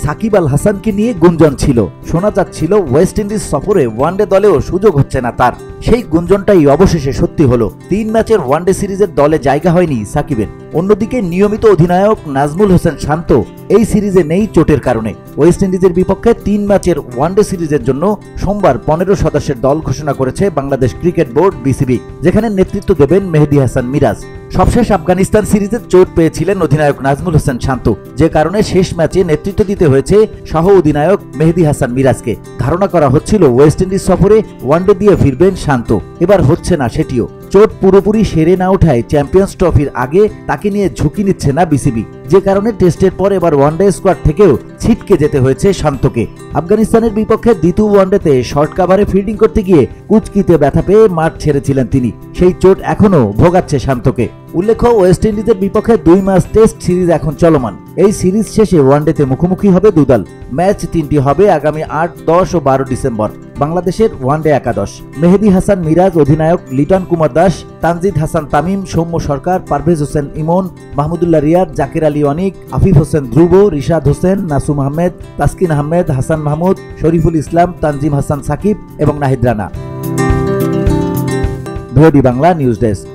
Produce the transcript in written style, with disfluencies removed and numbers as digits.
সাকিব আল হাসানকে নিয়ে গুঞ্জন ছিল, শোনা যাচ্ছিল ওয়েস্ট ইন্ডিজ সফরে ওয়ানডে দলেও সুযোগ হচ্ছে না তার। সেই গুঞ্জনটাই অবশেষে সত্যি হলো। 3 ম্যাচের ওয়ানডে সিরিজের দলে জায়গা হয়নি সাকিবের। অন্যদিকে নিয়মিত অধিনায়ক নাজমুল হোসেন শান্ত এই সিরিজে নেই চোটের কারণে। ওয়েস্ট ইন্ডিজের বিপক্ষে 3 ম্যাচের ওয়ানডে সিরিজের জন্য সোমবার 15 সদস্যের দল ঘোষণা করেছে বাংলাদেশ ক্রিকেট বোর্ড বিসিবি, যেখানে নেতৃত্ব দেবেন মেহেদী হাসান মিরাজ। সবশেষ আফগানিস্তান সিরিজে চোট পেয়েছিলেন অধিনায়ক নাজমুল হোসেন শান্ত, যে কারণে শেষ ম্যাচে নেতৃত্ব দিতে হয়েছে সহ অধিনায়ক মেহেদী হাসান মিরাজকে। ধারণা করা হচ্ছিল ওয়েস্ট ইন্ডিজ সফরে ওয়ানডে দিয়ে ফিরবেন শান্ত, এবার হচ্ছে না সেটিও। চোট পুরোপুরি সেরে না ওঠায় চ্যাম্পিয়ন্স ট্রফির আগে তাকে নিয়ে ঝুঁকি নিচ্ছে না বিসিবি, যে কারণে টেস্টের পর এবার ওয়ানডে স্কোয়াড থেকেও ছিটকে যেতে হয়েছে শান্তকে। আফগানিস্তানের বিপক্ষে দ্বিতীয় ওয়ানডেতে শর্ট কাভারে ফিল্ডিং করতে গিয়ে কুচকিতে ব্যথা পেয়ে মাঠ ছেড়েছিলেন তিনি। সেই চোট এখনও ভোগাচ্ছে শান্তকে। উল্লেখ্য, ওয়েস্ট ইন্ডিজের বিপক্ষে 2 ম্যাচ টেস্ট সিরিজ এখন চলমান। এই সিরিজ শেষে ওয়ানডেতে মুখোমুখি হবে দুদল। ম্যাচ 3টি হবে আগামী 8, 10 ও 12 ডিসেম্বর। বাংলাদেশের ওয়ানডে একাদশ: মেহেদী হাসান মিরাজ অধিনায়ক, লিটন কুমার দাস, তানজিদ হাসান তামিম, সৌম্য সরকার, পারভেজ হোসেন ইমন, মাহমুদুল্লাহ রিয়াদ, জাকির আলী অনিক, আফিফ হোসেন ধ্রুব, রিশাদ হোসেন, নাসুম আহমেদ, তাসকিন আহমেদ, হাসান মাহমুদ, শরীফুল ইসলাম, তানজিম হাসান সাকিব এবং Nahid Rana. VOD Bangla news desk.